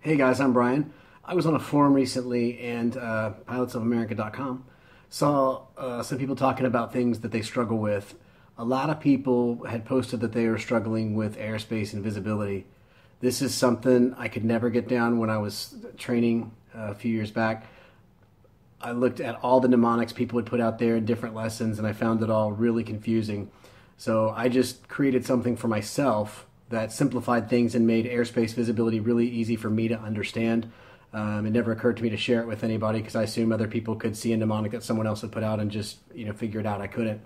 Hey guys, I'm Brian. I was on a forum recently and pilotsofamerica.com saw some people talking about things that they struggle with. A lot of people had posted that they were struggling with airspace and visibility. This is something I could never get down when I was training a few years back. I looked at all the mnemonics people would put out there in different lessons and I found it all really confusing. So I just created something for myself that simplified things and made airspace visibility really easy for me to understand. It never occurred to me to share it with anybody because I assume other people could see a mnemonic that someone else had put out and just figure it out. I couldn't.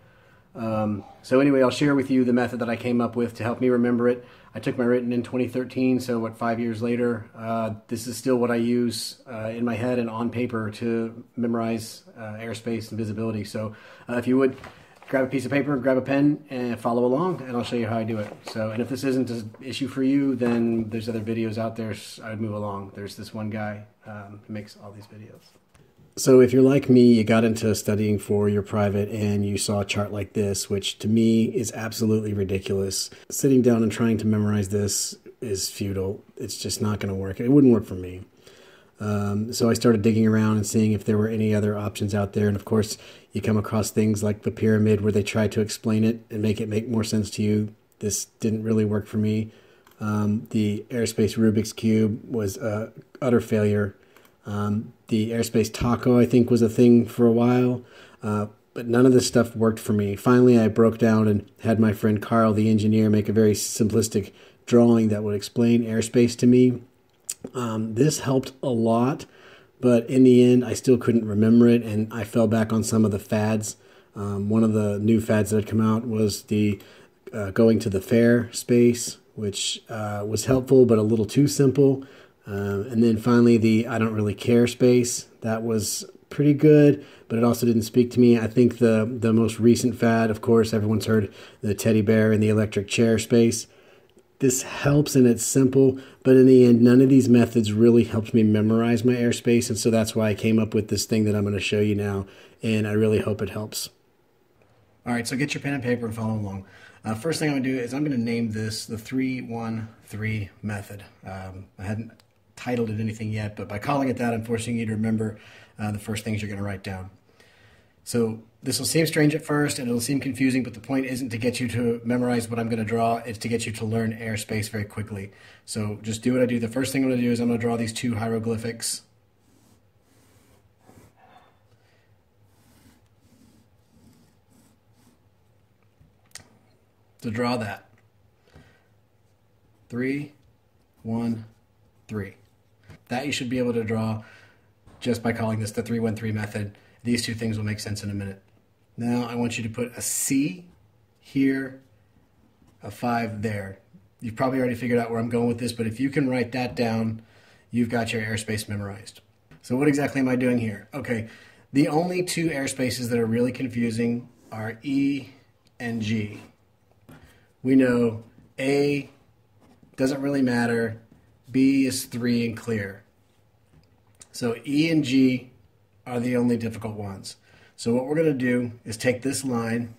So anyway, I'll share with you the method that I came up with to help me remember it. I took my written in 2013, so 5 years later, this is still what I use in my head and on paper to memorize airspace and visibility. So if you would, grab a piece of paper, grab a pen, and follow along, and I'll show you how I do it. So, and if this isn't an issue for you, then there's other videos out there. I would move along. There's this one guy who makes all these videos. So if you're like me, you got into studying for your private and you saw a chart like this, which to me is absolutely ridiculous. Sitting down and trying to memorize this is futile. It's just not going to work. It wouldn't work for me. So I started digging around and seeing if there were any other options out there. And of course, you come across things like the pyramid where they try to explain it and make it make more sense to you. This didn't really work for me. The Airspace Rubik's Cube was a utter failure. The Airspace Taco, I think, was a thing for a while. But none of this stuff worked for me. Finally, I broke down and had my friend Carl, the engineer, make a very simplistic drawing that would explain airspace to me. This helped a lot, but in the end, I still couldn't remember it, and I fell back on some of the fads. One of the new fads that had come out was the going to the fair space, which was helpful, but a little too simple. And then finally, the I don't really care space. That was pretty good, but it also didn't speak to me. I think the most recent fad, of course, everyone's heard the teddy bear and the electric chair space. This helps and it's simple, but in the end, none of these methods really helped me memorize my airspace, and so that's why I came up with this thing that I'm going to show you now, and I really hope it helps. All right, so get your pen and paper and follow along. First thing I'm going to do is I'm going to name this the 3-1-3 method. I hadn't titled it anything yet, but by calling it that, I'm forcing you to remember the first things you're going to write down. So this will seem strange at first and it'll seem confusing, but the point isn't to get you to memorize what I'm going to draw. It's to get you to learn airspace very quickly. So just do what I do. The first thing I'm going to do is I'm going to draw these two hieroglyphics. To draw that. 3, 1, 3. That you should be able to draw just by calling this the 3-1-3 method. These two things will make sense in a minute. Now I want you to put a C here, a 5 there. You've probably already figured out where I'm going with this, but if you can write that down, you've got your airspace memorized. So what exactly am I doing here? Okay, the only two airspaces that are really confusing are E and G. We know A doesn't really matter, B is 3 and clear. So E and G are the only difficult ones. So what we're going to do is take this line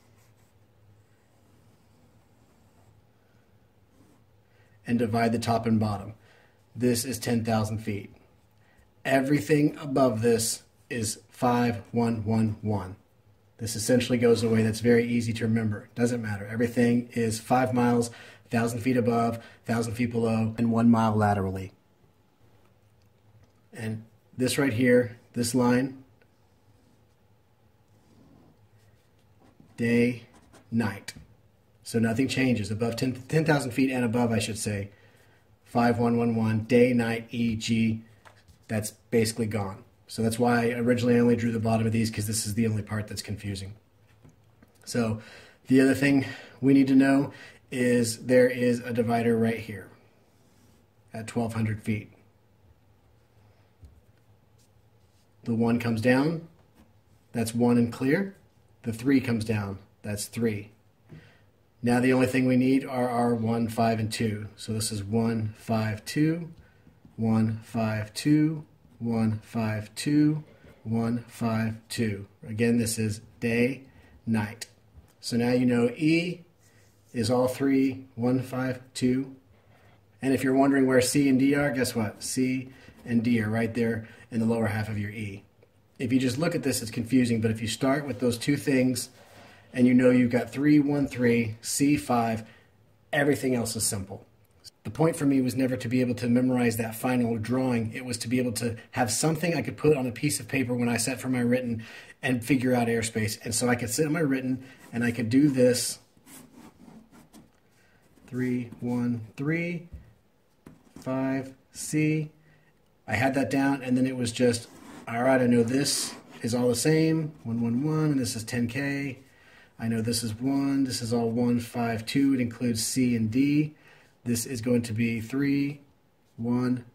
and divide the top and bottom. This is 10,000 feet. Everything above this is 5, 1, 1, 1. This essentially goes away. That's very easy to remember. Doesn't matter. Everything is 5 miles, 1,000 feet above, 1,000 feet below, and 1 mile laterally. And this right here, this line, day, night. So nothing changes. Above 10,000 feet and above, I should say. 5, 1, 1, 1, day, night, E, G. That's basically gone. So that's why originally I only drew the bottom of these, because this is the only part that's confusing. So the other thing we need to know is there is a divider right here at 1,200 feet. The 1 comes down, that's 1 and clear. The 3 comes down, that's 3. Now the only thing we need are our 1, 5, and 2. So this is 1, 5, 2, 1, 5, 2, 1, 5, 2, 1, 5, 2. Again, this is day, night. So now you know E is all 3, 1, 5, 2, And if you're wondering where C and D are, guess what? C and D are right there in the lower half of your E. If you just look at this, it's confusing, but if you start with those two things and you know you've got 3, 1, 3, C, 5, everything else is simple. The point for me was never to be able to memorize that final drawing. It was to be able to have something I could put on a piece of paper when I sat for my written and figure out airspace. And so I could sit on my written and I could do this. 3, 1, 3, 5, C. I had that down, and then it was just, all right, I know this is all the same, 1, 1, 1, and this is 10K. I know this is 1, this is all 1, 5, 2. It includes C and D. This is going to be 3, 1,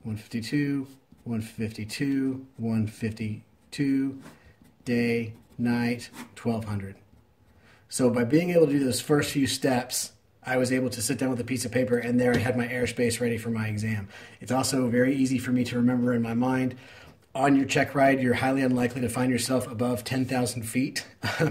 152, 152, 152, day, night, 1200. So by being able to do those first few steps, I was able to sit down with a piece of paper, and there I had my airspace ready for my exam. It's also very easy for me to remember in my mind. On your check ride, you're highly unlikely to find yourself above 10,000 feet.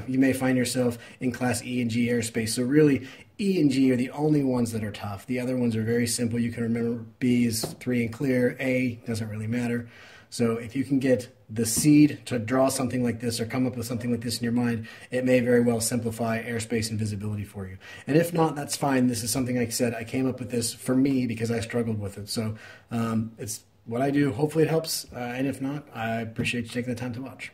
You may find yourself in class E and G airspace. So really, E and G are the only ones that are tough. The other ones are very simple. You can remember B is 3 and clear. A doesn't really matter. So if you can get the seed to draw something like this or come up with something like this in your mind, it may very well simplify airspace and visibility for you. And if not, that's fine. This is something, like I said, I came up with this for me because I struggled with it. So it's what I do. Hopefully it helps. And if not, I appreciate you taking the time to watch.